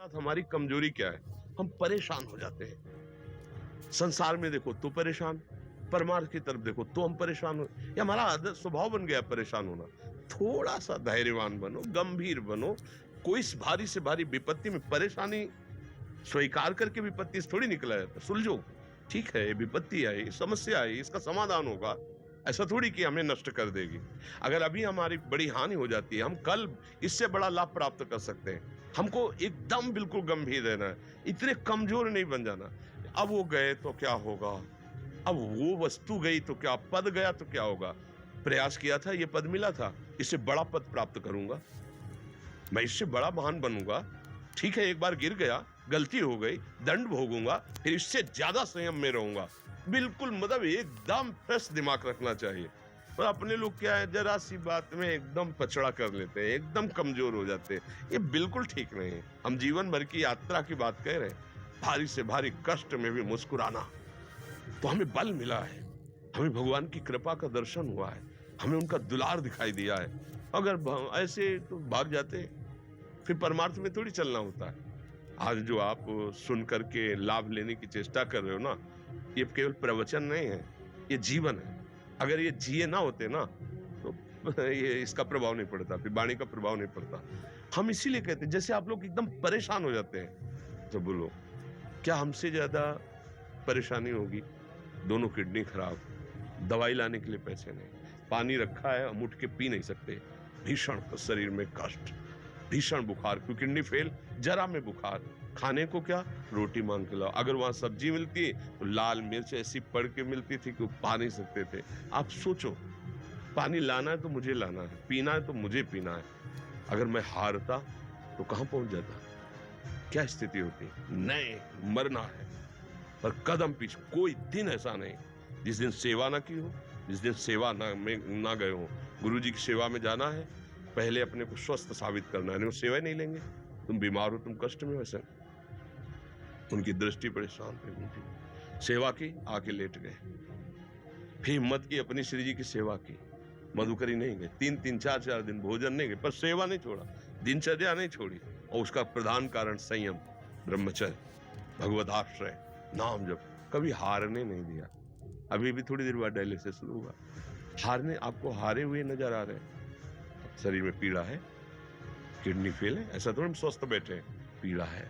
साथ हमारी कमजोरी क्या है, हम परेशान हो जाते हैं। संसार में देखो तो परेशान, परमार्थ की तरफ देखो तो हम परेशान हो, ये हमारा आदत स्वभाव बन गया परेशान होना। थोड़ा सा धैर्यवान बनो, गंभीर बनो। कोई इस भारी से भारी विपत्ति में परेशानी स्वीकार करके विपत्ति से थोड़ी निकला जाता। सुलझो, ठीक है, ये विपत्ति आई, समस्या आई, इसका समाधान होगा। ऐसा थोड़ी कि हमें नष्ट कर देगी। अगर अभी हमारी बड़ी हानि हो जाती है, हम कल इससे बड़ा लाभ प्राप्त कर सकते हैं। हमको एकदम बिल्कुल गंभीर रहना है, इतने कमजोर नहीं बन जाना। अब वो गए तो क्या होगा, अब वो वस्तु गई तो क्या, पद गया तो क्या होगा। प्रयास किया था, ये पद मिला था, इससे बड़ा पद प्राप्त करूंगा, मैं इससे बड़ा महान बनूंगा। ठीक है, एक बार गिर गया, गलती हो गई, दंड भोगूंगा, फिर इससे ज्यादा संयम में रहूंगा। बिल्कुल, मतलब एकदम फ्रेश दिमाग रखना चाहिए। और अपने लोग क्या है, जरा सी बात में एकदम पचड़ा कर लेते हैं, एकदम कमजोर हो जाते हैं। ये बिल्कुल ठीक नहीं है। हम जीवन भर की यात्रा की बात कह रहे हैं, भारी से भारी कष्ट में भी मुस्कुराना, तो हमें बल मिला है, हमें भगवान की कृपा का दर्शन हुआ है, हमें उनका दुलार दिखाई दिया है। अगर ऐसे तो भाग जाते, फिर परमार्थ में थोड़ी चलना होता है। आज जो आप सुन करके लाभ लेने की चेष्टा कर रहे हो ना, ये केवल प्रवचन नहीं है, ये जीवन है। अगर ये जिए ना होते ना तो ये इसका प्रभाव नहीं पड़ता, फिर वाणी का प्रभाव नहीं पड़ता। हम इसीलिए कहते हैं, जैसे आप लोग एकदम परेशान हो जाते हैं, तो बोलो क्या हमसे ज्यादा परेशानी होगी। दोनों किडनी खराब, दवाई लाने के लिए पैसे नहीं, पानी रखा है हम उठ के पी नहीं सकते, भीषण शरीर में कष्ट, भीषण बुखार, क्योंकि किडनी फेल, जरा में बुखार, खाने को क्या, रोटी मांग के लाओ। अगर वहां सब्जी मिलती है तो लाल मिर्च ऐसी पड़ के मिलती थी कि पा नहीं सकते थे। आप सोचो, पानी लाना है तो मुझे लाना है, पीना है तो मुझे पीना है। अगर मैं हारता तो कहां पहुंच जाता, क्या स्थिति होती। नहीं, मरना है, पर कदम पीछे। कोई दिन ऐसा नहीं जिस दिन सेवा ना की हो, जिस दिन सेवा ना गए हो। गुरु जी की सेवा में जाना है, पहले अपने को स्वस्थ साबित करना है, नहीं वो सेवा नहीं लेंगे। तुम बीमार हो, तुम कष्ट में, वैसे उनकी दृष्टि परेशान है, उनकी सेवा की, आके लेट गए। फिर हिम्मत की, अपनी श्री जी की सेवा की, मधुकरी नहीं गए, 3-3, 4-4 दिन भोजन नहीं गए, पर सेवा नहीं छोड़ा, दिनचर्या नहीं छोड़ी। और उसका प्रधान कारण संयम, ब्रह्मचर्य, भगवदाश्रय, नाम जप, कभी हारने नहीं दिया। अभी भी थोड़ी देर बाद डायलिसिस शुरू हुआ। हारने, आपको हारे हुए नजर आ रहे हैं। शरीर में पीड़ा है, किडनी फेल है, ऐसा तो हम स्वस्थ बैठे हैं, पीड़ा है,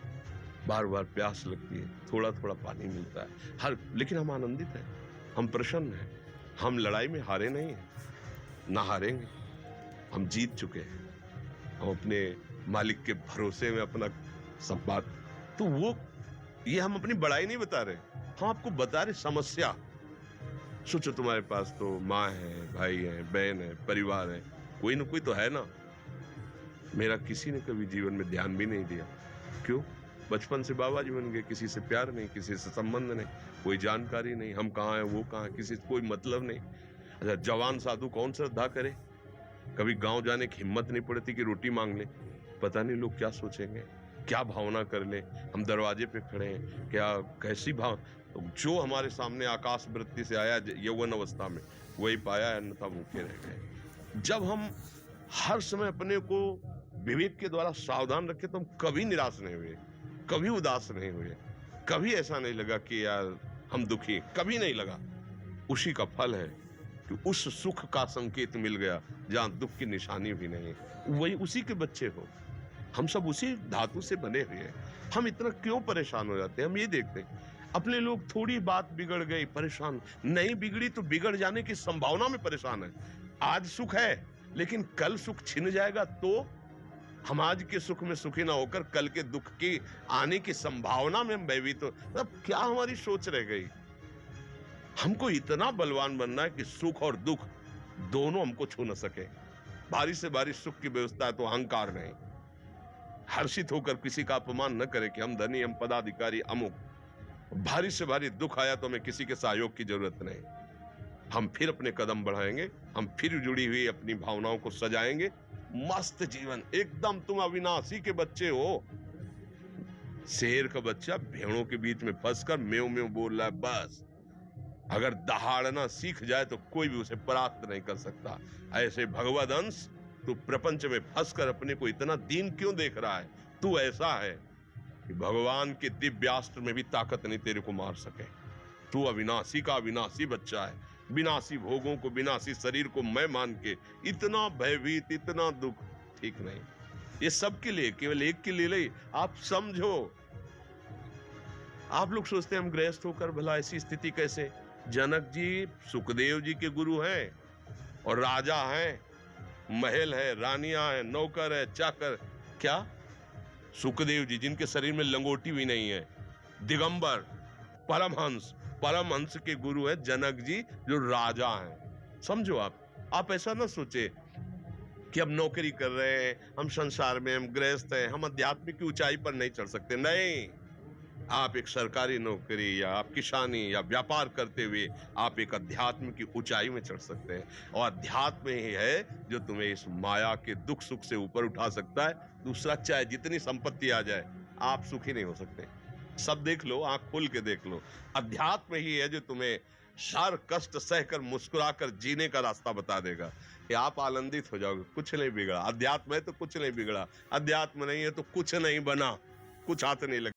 बार बार प्यास लगती है, थोड़ा थोड़ा पानी मिलता है, लेकिन हम आनंदित हैं, हम प्रसन्न हैं। हम लड़ाई में हारे नहीं हैं, ना हारेंगे, हम जीत चुके हैं। हम अपने मालिक के भरोसे में अपना सब बात, तो वो, ये हम अपनी बड़ाई नहीं बता रहे, हम आपको बता रहे समस्या। सोचो, तुम्हारे पास तो माँ है, भाई है, बहन है, परिवार है, कोई ना कोई तो है ना। मेरा किसी ने कभी जीवन में ध्यान भी नहीं दिया। क्यों? बचपन से बाबा जी बन गए, किसी से प्यार नहीं, किसी से संबंध नहीं, कोई जानकारी नहीं, हम कहाँ हैं, वो कहाँ है, किसी से कोई मतलब नहीं। अच्छा, जवान साधु कौन श्रद्धा करे? कभी गांव जाने की हिम्मत नहीं पड़ती कि रोटी मांग ले। पता नहीं लोग क्या सोचेंगे, क्या भावना कर ले। हम दरवाजे पे खड़े हैं, क्या कैसी भाव, तो जो हमारे सामने आकाश वृत्ति से आया यौवन अवस्था में, वही पाया, अन्यथा भूखे रह गए। जब हम हर समय अपने को विवेक के द्वारा सावधान रखे, तो हम कभी निराश नहीं हुए, कभी उदास नहीं हुए, कभी ऐसा नहीं लगा कि यार हम दुखी, कभी नहीं लगा। उसी का फल है कि उस सुख का संकेत मिल गया जहां दुख की निशानी भी नहीं, वही उसी के बच्चे हो। हम सब उसी धातु से बने हुए हैं। हम इतना क्यों परेशान हो जाते हैं? हम ये देखते हैं, अपने लोग थोड़ी बात बिगड़ गई परेशान, नहीं बिगड़ी तो बिगड़ जाने की संभावना में परेशान है। आज सुख है, लेकिन कल सुख छिन जाएगा, तो हम आज के सुख में सुखी ना होकर कल के दुख की आने की संभावना में हम भयभीत हो। मतलब क्या हमारी सोच रह गई? हमको इतना बलवान बनना है कि सुख और दुख दोनों हमको छू न सके। भारी से भारी सुख की व्यवस्था है तो अहंकार नहीं, हर्षित होकर किसी का अपमान न करे कि हम धनी, हम पदाधिकारी, अमुक। भारी से भारी दुख आया तो हमें किसी के सहयोग की जरूरत नहीं, हम फिर अपने कदम बढ़ाएंगे, हम फिर जुड़ी हुई अपनी भावनाओं को सजाएंगे। मस्त जीवन, एकदम तुम अविनाशी के बच्चे हो। शेर का बच्चा भेड़ों के बीच में फंसकर म्यों म्यों बोल रहा है, बस अगर दहाड़ना सीख जाए तो कोई भी उसे परास्त नहीं कर सकता। ऐसे भगवद अंश, तू प्रपंच में फंसकर अपने को इतना दीन क्यों देख रहा है? तू ऐसा है, कि भगवान के दिव्यास्त्र में भी ताकत नहीं तेरे को मार सके। तू अविनाशी का अविनाशी बच्चा है। विनाशी भोगों को, विनाशी शरीर को मैं मान के इतना भयभीत, इतना दुख, ठीक नहीं। ये सबके लिए, केवल एक के लिए नहीं। आप समझो, आप लोग सोचते हैं हम गृहस्थ होकर भला ऐसी स्थिति कैसे। जनक जी सुखदेव जी के गुरु हैं और राजा हैं, महल है, रानियां हैं, नौकर है, चाकर। क्या सुखदेव जी जिनके शरीर में लंगोटी भी नहीं है, दिगंबर, परमहंस, परमहंस के गुरु है जनक जी जो राजा हैं। समझो आप ऐसा ना सोचे कि हम नौकरी कर रहे हैं, हम संसार में, हम गृहस्थ हैं, हम अध्यात्म की ऊंचाई पर नहीं चढ़ सकते। नहीं, आप एक सरकारी नौकरी या आप किसानी या व्यापार करते हुए आप एक अध्यात्म की ऊंचाई में चढ़ सकते हैं। और अध्यात्म ही है जो तुम्हें इस माया के दुख सुख से ऊपर उठा सकता है। दूसरा, चाहे जितनी संपत्ति आ जाए, आप सुखी नहीं हो सकते। सब देख लो, आंख खोल के देख लो। अध्यात्म ही है जो तुम्हें हर कष्ट सहकर मुस्कुराकर जीने का रास्ता बता देगा कि आप आनंदित हो जाओगे। कुछ नहीं बिगड़ा। अध्यात्म है तो कुछ नहीं बिगड़ा, अध्यात्म नहीं है तो कुछ नहीं बना, कुछ हाथ नहीं लगा।